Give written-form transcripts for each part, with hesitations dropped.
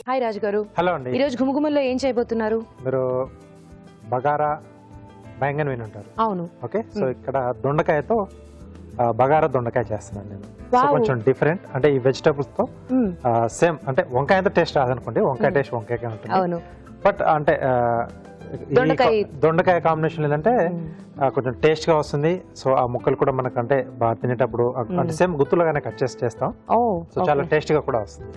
Hi రాజు గారు. Hello అండి. ఈరోజు గుమగుమల్లో ఏం చేయబోతున్నారు? మీరు బగారా బెంగన్ విని ఉంటారు. అవును. ఓకే, సో ఇక్కడ దొండకాయతో బగారా దొండకాయ చేస్తున్నాను నేను. కొంచెం డిఫరెంట్, అంటే ఈ వెజిటబుల్స్ తో సేమ్, అంటే వంకాయ టేస్ట్ రాదనుకోండి, వంకాయ టేస్ట్ వంకాయ ఉంటుంది. అవును. బట్ అంటే దొండకాయ కాంబినేషన్ ఏంటంటే కొంచెం టేస్ట్ గా వస్తుంది. సో ఆ ముక్కలు కూడా మనకు అంటే బాగా తినేటప్పుడు అంటే సేమ్ గుత్తులుగానే కట్ చేసి చేస్తాం. సో చాలా టేస్ట్ గా కూడా వస్తుంది.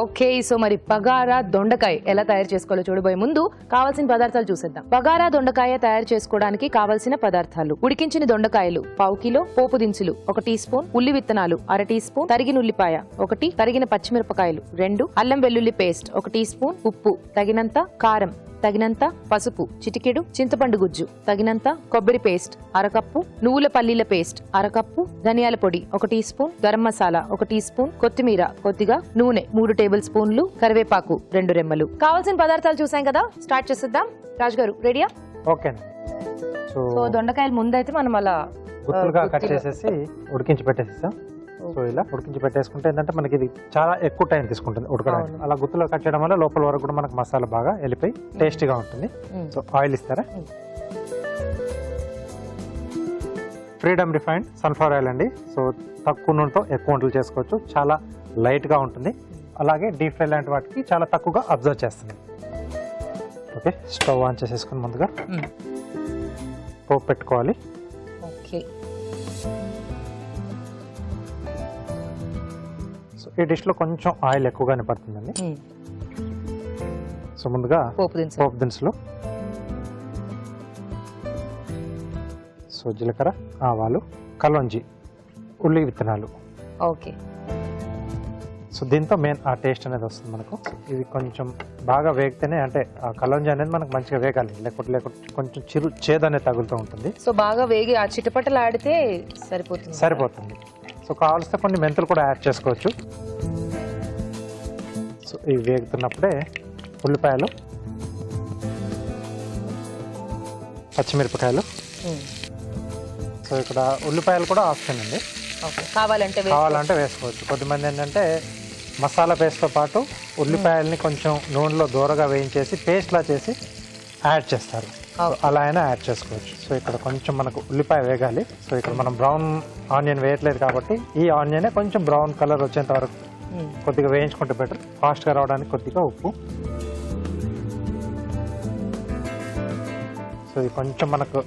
ఓకే, సో మరి బగారా దొండకాయ ఎలా తయారు చేసుకోవాలో చూడబోయే ముందు కావాల్సిన పదార్థాలు చూసేద్దాం. బగారా దొండకాయ తయారు చేసుకోవడానికి కావాల్సిన పదార్థాలు: ఉడికించిన దొండకాయలు పావు కిలో, పోపు దినుసులు 1 టీ స్పూన్, ఉల్లి విత్తనాలు 1/2 టీ స్పూన్, తరిగిన ఉల్లిపాయ 1, తరిగిన పచ్చిమిరపకాయలు 2, అల్లం వెల్లుల్లి పేస్ట్ 1 టీ స్పూన్, ఉప్పు తగినంత, కారం తగినంత, పసుపు చిటికెడు, చింతపండు గుజ్జు తగినంత, కొబ్బరి పేస్ట్ 1/2 కప్పు, నువ్వుల పల్లీల పేస్ట్ 1/2 కప్పు, ధనియాల పొడి 1 teaspoon, garam masala 1 teaspoon, కొత్తిమీర కొద్దిగా, నూనె 3 టేబుల్ స్పూన్లు, కరివేపాకు 2 రెమ్మలు. కావాల్సిన పదార్థాలు చూసాం కదా, స్టార్ట్ చేసేద్దాం. రాజు గారు రెడీయా? ఓకే. సో దొండకాయలు ముందైతే మనం అలా గుత్తులుగా కట్ చేసేసి ఉడికించి పెట్టేస్తాం. సో ఇలా ఉడికించి పెట్టేసుకుంటే ఏంటంటే మనకి ఇది చాలా ఎక్కువ టైం తీసుకుంటుంది ఉడకడానికి. అలా గుత్తులో కట్ చేయడం వల్ల లోపల వరకు కూడా మనకు మసాలా బాగా వెళ్ళిపోయి టేస్టీగా ఉంటుంది. సో ఆయిల్ ఇస్తారా? ఫ్రీడమ్ రిఫైన్డ్ సన్ఫ్లవర్ ఆయిల్ అండి. సో తక్కువ నూనెతో ఎక్కువ వంటలు చేసుకోవచ్చు, చాలా లైట్గా ఉంటుంది, అలాగే డీప్ ఫ్రై లాంటి వాటికి చాలా తక్కువగా అబ్జర్వ్ చేస్తుంది. ఓకే, స్టవ్ ఆన్ చేసేసుకుని ముందుగా పోపు పెట్టుకోవాలి. ఓకే, ఈ డిష్ లో కొంచెం ఆయిల్ ఎక్కువగానే పడుతుందండి. సో ముందుగా పోపు దినుసులు, సో జీలకర్ర, ఆవాలు, కలోంజి, ఉల్లి విత్తనాలు. ఓకే, సో దీంతో మెయిన్ ఆ టేస్ట్ అనేది వస్తుంది మనకు. ఇది కొంచెం బాగా వేగితేనే, అంటే ఆ కలోంజి అనేది మనకు మంచిగా వేగాలి, లేకపోతే కొంచెం చేదు అనేది తగులుతూ ఉంటుంది. సో బాగా వేగి ఆ చిటపటలు ఆడితే సరిపోతుంది. సో కావాల్సిన కొన్ని మెంతులు కూడా యాడ్ చేసుకోవచ్చు. సో ఇవి వేగుతున్నప్పుడే ఉల్లిపాయలు, పచ్చిమిరపకాయలు. సో ఇక్కడ ఉల్లిపాయలు కూడా ఆప్షన్ అండి, కావాలంటే వేసుకోవచ్చు. కొద్దిమంది ఏంటంటే మసాలా పేస్ట్తో పాటు ఉల్లిపాయల్ని కొంచెం నూనెలో దూరగా వేయించేసి పేస్ట్లా చేసి యాడ్ చేస్తారు. అలా అయినా యాడ్ చేసుకోవచ్చు. సో ఇక్కడ కొంచెం మనకు ఉల్లిపాయ వేగాలి. సో ఇక్కడ మనం బ్రౌన్ ఆనియన్ వేయట్లేదు కాబట్టి ఈ ఆనియనే కొంచెం బ్రౌన్ కలర్ వచ్చేంత వరకు కొద్దిగా వేయించుకుంటే బెటర్, ఫాస్ట్గా రావడానికి. కొద్దిగా ఉప్పు. సో ఇది కొంచెం మనకు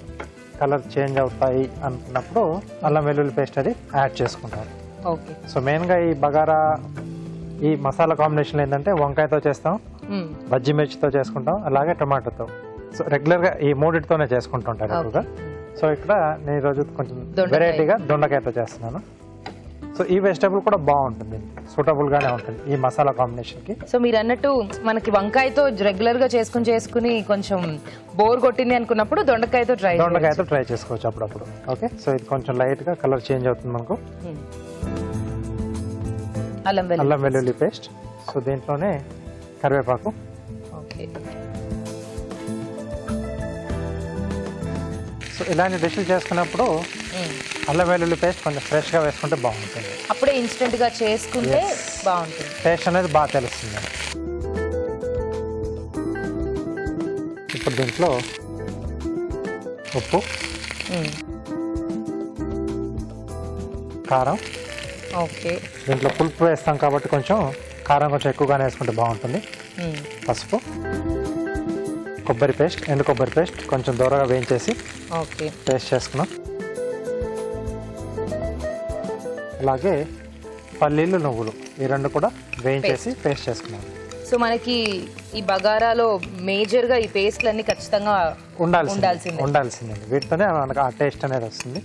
కలర్ చేంజ్ అవుతాయి అనుకున్నప్పుడు అల్లం వెల్లుల్లి పేస్ట్ అది యాడ్ చేసుకుంటారు. సో మెయిన్గా ఈ బగారా ఈ మసాలా కాంబినేషన్ ఏంటంటే వంకాయతో చేస్తాం, బజ్జి మిర్చితో చేసుకుంటాం, అలాగే టమాటోతో. సో రెగ్యులర్గా ఈ మూడిటితోనే చేసుకుంటుంటారు ఎక్కువగా. సో ఇక్కడ నేను ఈరోజు కొంచెం వెరైటీగా దొండకాయతో చేస్తున్నాను. సో ఈ వెజిటబుల్ కూడా బాగుంటుంది, సూటబుల్ గానే ఉంటుంది ఈ మసాలా కాంబినేషన్ కి. సో మీరు అన్నట్టు మనకి వంకాయతో రెగ్యులర్ గా చేసుకుని కొంచెం బోర్ కొట్టింది అనుకున్నప్పుడు దొండకాయతో ట్రై చేసుకోవచ్చు అప్పుడప్పుడు. ఓకే, సో ఇది కొంచెం లైట్ గా కలర్ చేంజ్ అవుతుంది మనకు. అల్లం వెల్లుల్లి పేస్ట్. సో దీంట్లోనే కరివేపాకు. ఓకే, సో ఇలాంటి డిష్లు చేసుకున్నప్పుడు అల్లం వెల్లుల్లి పేస్ట్ కొంచెం ఫ్రెష్గా వేసుకుంటే బాగుంటుంది. అప్పుడే ఇన్స్టెంట్గా చేసుకుంటే బాగుంటుంది, టేస్ట్ అనేది బాగా తెలుస్తుంది. ఇప్పుడు దీంట్లో ఉప్పు, కారం. ఓకే, దీంట్లో పులుపు వేస్తాం కాబట్టి కొంచెం కారం కొంచెం ఎక్కువగానే వేసుకుంటే బాగుంటుంది. పసుపు, కొబ్బరి పేస్ట్, ఎండు కొబ్బరి పేస్ట్ కొంచెం దూరగా వేయించేసి పేస్ట్ చేసుకున్నాం. అలాగే పల్లీలు, నువ్వులు ఈ రెండు కూడా వేయించేసి పేస్ట్ చేసుకున్నాం. సో మనకి ఈ బగారాలో మేజర్ గా ఈ పేస్ట్లు అన్ని ఖచ్చితంగా ఉండాల్సిందే. వీటితోనే మనకు ఆ టేస్ట్ అనేది వస్తుంది.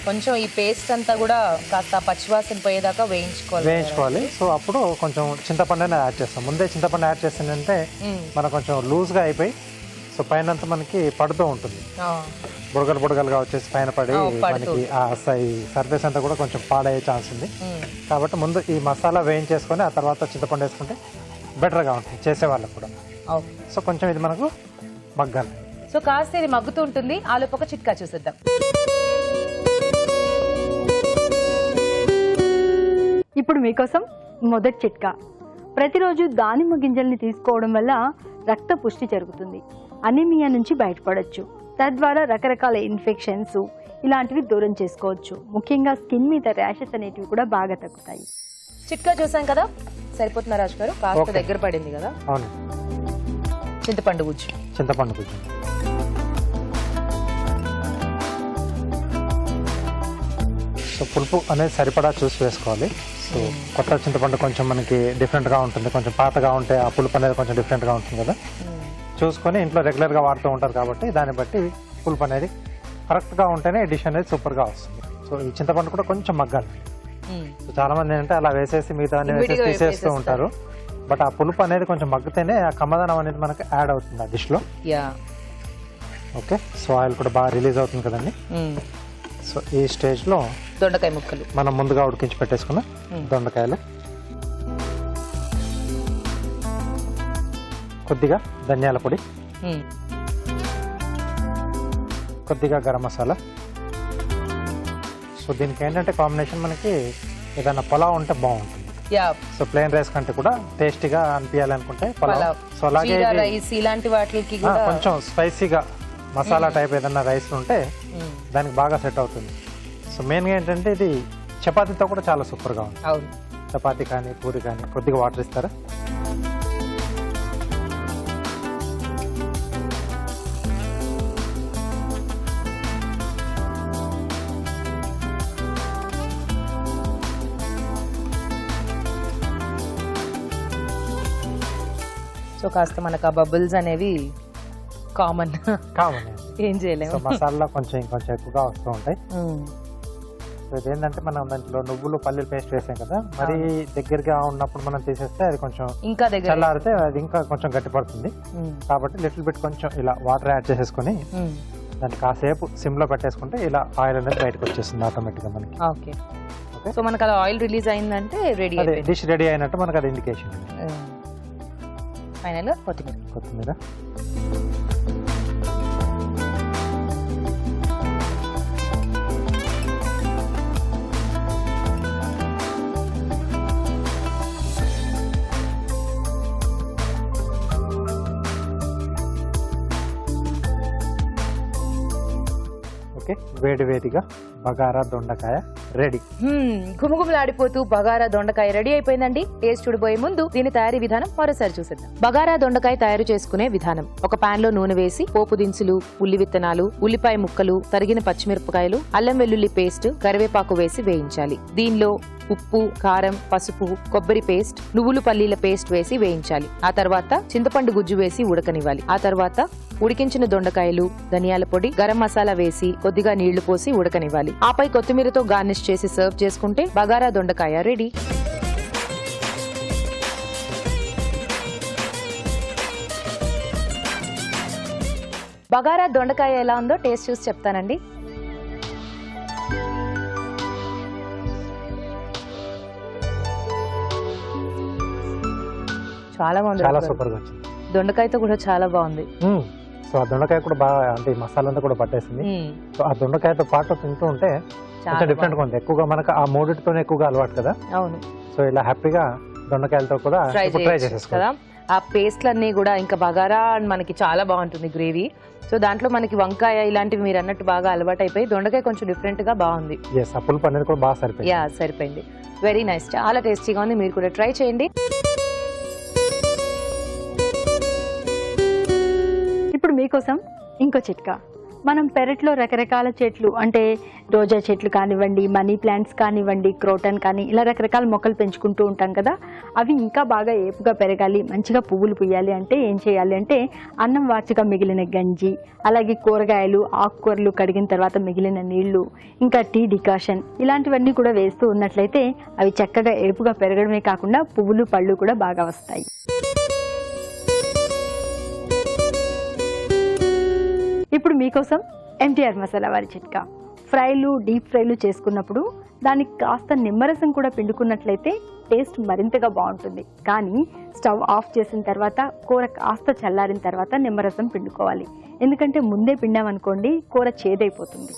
కొంచెం ఈ పేస్ట్ అంతా కూడా కాస్త పచ్చివాసన పోయేదాకా వేయించుకోవాలి. సో అప్పుడు కొంచెం చింతపండు యాడ్ చేస్తాం. ముందే చింతపండు యాడ్ చేసిందంటే మనకు కొంచెం లూజ్గా అయిపోయి సో పైన అంతా మనకి పడుతూ ఉంటుంది, బుడగలుగా వచ్చేసి పైన పడి మనకి ఆ సర్ఫేస్ అంతా కూడా కొంచెం పాడయ్యే ఛాన్స్ ఉంది. కాబట్టి ముందు ఈ మసాలా వేయించేసుకొని ఆ తర్వాత చింతపండు వేసుకుంటే బెటర్గా ఉంటుంది చేసే వాళ్ళకు కూడా. సో కొంచెం ఇది మనకు మగ్గాలి. సో కాస్త ఇది మగ్గుతూ ఉంటుంది. ఆలోపు ఒక చిట్కా చూసేద్దాం. ఇప్పుడు మీకోసం మొదటి చిట్కా. ప్రతిరోజు దానిమ్మ గింజల్ని తీసుకోవడం వల్ల రక్త పుష్టి జరుగుతుంది. అనీమియా నుంచి బయటపడవచ్చు. తద్వారా రకరకాల ఇన్ఫెక్షన్స్ ఇలాంటివి దూరం చేసుకోవచ్చు. ముఖ్యంగా స్కిన్ మీద ర్యాషెస్ అనేటివి కూడా బాగా తగ్గుతాయి. చిట్కా చూసాం కదా, సరిపోతున్నా రాజు గారు? కాస్త Okay. దగ్గర పడింది కదా. అవును, చింతపండు గుజ్జు. చింతపండు గుజ్జు. సో పులుపు అనేది సరిపడా చూసి వేసుకోవాలి. సో కొత్త చింతపండు కొంచెం మనకి డిఫరెంట్గా ఉంటుంది, కొంచెం పాతగా ఉంటే ఆ పులుపు అనేది కొంచెం డిఫరెంట్గా ఉంటుంది కదా. చూసుకొని ఇంట్లో రెగ్యులర్గా వాడుతూ ఉంటారు కాబట్టి దాన్ని బట్టి పులుపు అనేది కరెక్ట్గా ఉంటేనే డిష్ అనేది సూపర్గా వస్తుంది. సో ఈ చింతపండు కూడా కొంచెం మగ్గాలి. సో చాలా మంది ఏంటంటే అలా వేసేసి మిగతా విడిగా తీసేస్తూ వేసేస్తారు. ఉంటారు. బట్ ఆ పులుపు అనేది కొంచెం మగ్గితేనే ఆ కమ్మదనం అనేది మనకి యాడ్ అవుతుంది ఆ డిష్లో. యా. ఓకే, సో ఆయిల్ కూడా బాగా రిలీజ్ అవుతుంది కదండి. సో ఈ స్టేజ్లో దొండకాయ ముక్కలు మనం ముందుగా ఉడికించి పెట్టేసుకున్న దొండకాయలు, కొద్దిగా ధనియాల పొడి, కొద్దిగా గరం మసాలా. సో దీనికి ఏంటంటే కాంబినేషన్ మనకి ఏదైనా పులావ్ ఉంటే బాగుంటుంది. యా. సో ప్లెయిన్ రైస్ కంటే కూడా టేస్టీగా అనిపించాలనుకుంటే పులావ్. పలావ్, సో అలాగే జీరా ఇది, రైస్ ఇలాంటి వాటికి కూడా కొంచెం స్పైసీగా మసాలా టైప్ ఏదైనా రైస్ ఉంటే దానికి బాగా సెట్ అవుతుంది. సో మెయిన్గా ఏంటంటే ఇది చపాతీతో కూడా చాలా సూపర్గా ఉంది. అవును. చపాతీ కానీ పూరి కానీ. కొద్దిగా వాటర్ ఇస్తారా? సో కాస్త మనకు ఆ బబుల్స్ అనేవి కామన్, కామన్. ఏం చేయలేము. సో మసాలా కొంచెం ఇంకొంచెం ఎక్కువగా వస్తూ ఉంటాయి. సో ఇదేంటంటే మనం దాంట్లో నువ్వులు పల్లీలు పేస్ట్ వేసాం కదా, మరి దగ్గరగా ఉన్నప్పుడు మనం తీసేస్తే అది కొంచెం ఇంకా దగ్గర. చల్లారితే అది ఇంకా కొంచెం గట్టిపడుతుంది. కాబట్టి లిటిల్ బిట్ కొంచెం ఇలా వాటర్ యాడ్ చేసేసుకొని దాన్ని కాసేపు సిమ్ లో పెట్టేసుకుంటే ఇలా ఆయిల్ అనేది బయటకు వచ్చేస్తుంది ఆటోమేటిక్ గా మనకి. ఓకే. సో మనకు అలా ఆయిల్ రిలీజ్ అయిందంటే రెడీ. అదే డిష్ రెడీ అయినట్టు మనకు అది ఇండికేషన్. ఫైనల్ గా కొత్తిమీర. కొత్తిమీర, ఓకే. వేడి వేడిగా బగారా దొండకాయ రెడీ. గుమగుమలాడిపోతూ బగారా దొండకాయ రెడీ అయిపోయిందండి. టేస్ట్ చూడబోయే ముందు దీని తయారీ విధానం మరోసారి చూసేద్దాం. బగారా దొండకాయ తయారు చేసుకునే విధానం: ఒక పాన్ లో నూనె వేసి పోపు దినుసులు, ఉల్లి విత్తనాలు, ఉల్లిపాయ ముక్కలు, తరిగిన పచ్చిమిరపకాయలు, అల్లం వెల్లుల్లి పేస్ట్, కరివేపాకు వేసి వేయించాలి. దీనిలో ఉప్పు, కారం, పసుపు, కొబ్బరి పేస్ట్, నువ్వులు పల్లీల పేస్ట్ వేసి వేయించాలి. ఆ తర్వాత చింతపండు గుజ్జు వేసి ఉడకనివ్వాలి. ఆ తర్వాత ఉడికించిన దొండకాయలు, ధనియాల పొడి, గరం మసాలా వేసి కొద్దిగా నీళ్లు పోసి ఉడకనివ్వాలి. ఆపై కొత్తిమీరతో గార్నిష్ చేసి సర్వ్ చేసుకుంటే బగారా దొండకాయ రెడీ. బగారా దొండకాయ ఎలా ఉందో టేస్ట్ చూసి చెప్తానండి. చాలా బాగుంది. చాలా సూపర్ గా వచ్చింది. దొండకాయతో కూడా చాలా బాగుంది. సో ఆ దొండకాయ కూడా బాగా అంటే మసాలా అంతా కూడా పట్టేసింది. సో ఆ దొండకాయతో పాటు తింటూ ఉంటే కొంచెం డిఫరెంట్ గా ఉంది. ఎక్కువగా మనకు ఆ మూడిటితోనే ఎక్కువగా అలవాటు కదా. అవును. సో ఇలా హ్యాపీగా దొండకాయలతో కూడా ట్రై చేసేసుకోవాలి కదా. ఆ పేస్ట్లన్నీ కూడా ఇంకా బగారా మనకి చాలా బాగుంటుంది గ్రేవీ. సో దాంట్లో మనకి వంకాయ ఇలాంటివి మీరు అన్నట్టు బాగా అలవాటు అయిపోయి దొండకాయ కొంచెం డిఫరెంట్ గా బాగుంది. ఆ పులుపు అనేది కూడా బాగా సరిపోయింది. యా, సరిపోయింది. వెరీ నైస్, చాలా టేస్టీగా ఉంది. మీరు కూడా ట్రై చేయండి. ఇప్పుడు మీకోసం ఇంకో చిట్కా. మనం పెరట్లో రకరకాల చెట్లు అంటే రోజా చెట్లు కానివ్వండి, మనీ ప్లాంట్స్ కానివ్వండి, క్రోటన్ కానీ ఇలా రకరకాల మొక్కలు పెంచుకుంటూ ఉంటాం కదా. అవి ఇంకా బాగా ఏపుగా పెరగాలి, మంచిగా పువ్వులు పుయ్యాలి అంటే ఏం చేయాలి అంటే అన్నం వార్చగా మిగిలిన గంజి, అలాగే కూరగాయలు, ఆకుకూరలు కడిగిన తర్వాత మిగిలిన నీళ్లు, ఇంకా టీ డికాషన్ ఇలాంటివన్నీ కూడా వేస్తూ ఉన్నట్లయితే అవి చక్కగా ఏపుగా పెరగడమే కాకుండా పువ్వులు పళ్ళు కూడా బాగా వస్తాయి. ఇప్పుడు మీకోసం ఎంటీఆర్ మసాలా వారి చిట్కా. ఫ్రైలు, డీప్ ఫ్రైలు చేసుకున్నప్పుడు దానికి కాస్త నిమ్మరసం కూడా పిండుకున్నట్లయితే టేస్ట్ మరింతగా బాగుంటుంది. కానీ స్టవ్ ఆఫ్ చేసిన తర్వాత కూర కాస్త చల్లారిన తర్వాత నిమ్మరసం పిండుకోవాలి. ఎందుకంటే ముందే పిండామనుకోండి కూర చేదైపోతుంది.